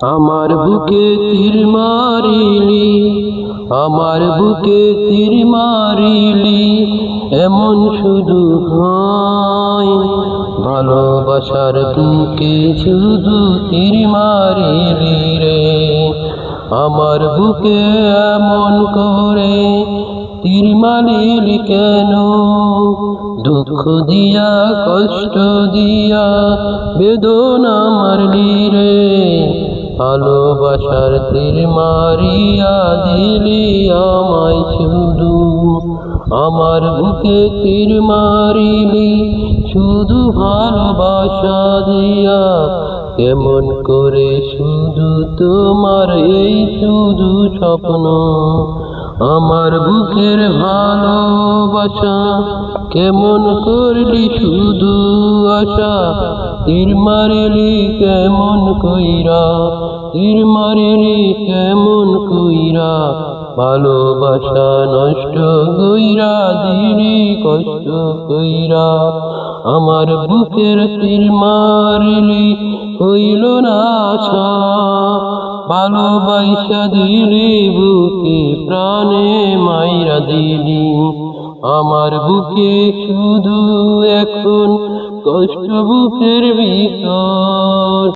আমার বুকে তীর মারিলি, আমার বুকে তীর মারিলি, এমন শুধু হয় ভালোবাসার বুকে শুধু তীর মারিলি রে। আমার বুকে এমন করে তীর মারিলি কেন? দুঃখ দিয়া কষ্ট দিয়া বেদনা মারলি রে। ভালোবাসার তীর মারিয়া দিলি আমায় শুধু, আমার বুকে তীর মারিলি শুধু ভালোবাসা দিয়া। কেমন করে শুধু তোমার এই শুধু স্বপ্ন, আমার বুকের ভালোবাসা কেমন করলি শুধু আশা। তীর মারিলি কেমন কইরা, তীর মারিলি কেমন কইরা, ভালোবাসা নষ্ট কইরা দিলি কষ্ট কইরা। আমার বুকের তীর মারিলি হইল না আশা, ভালোবাসা দিলি বুকে প্রাণে মাইরা দিলি। আমার বুকে শুধু এখন কষ্ট বুকের ভিতর।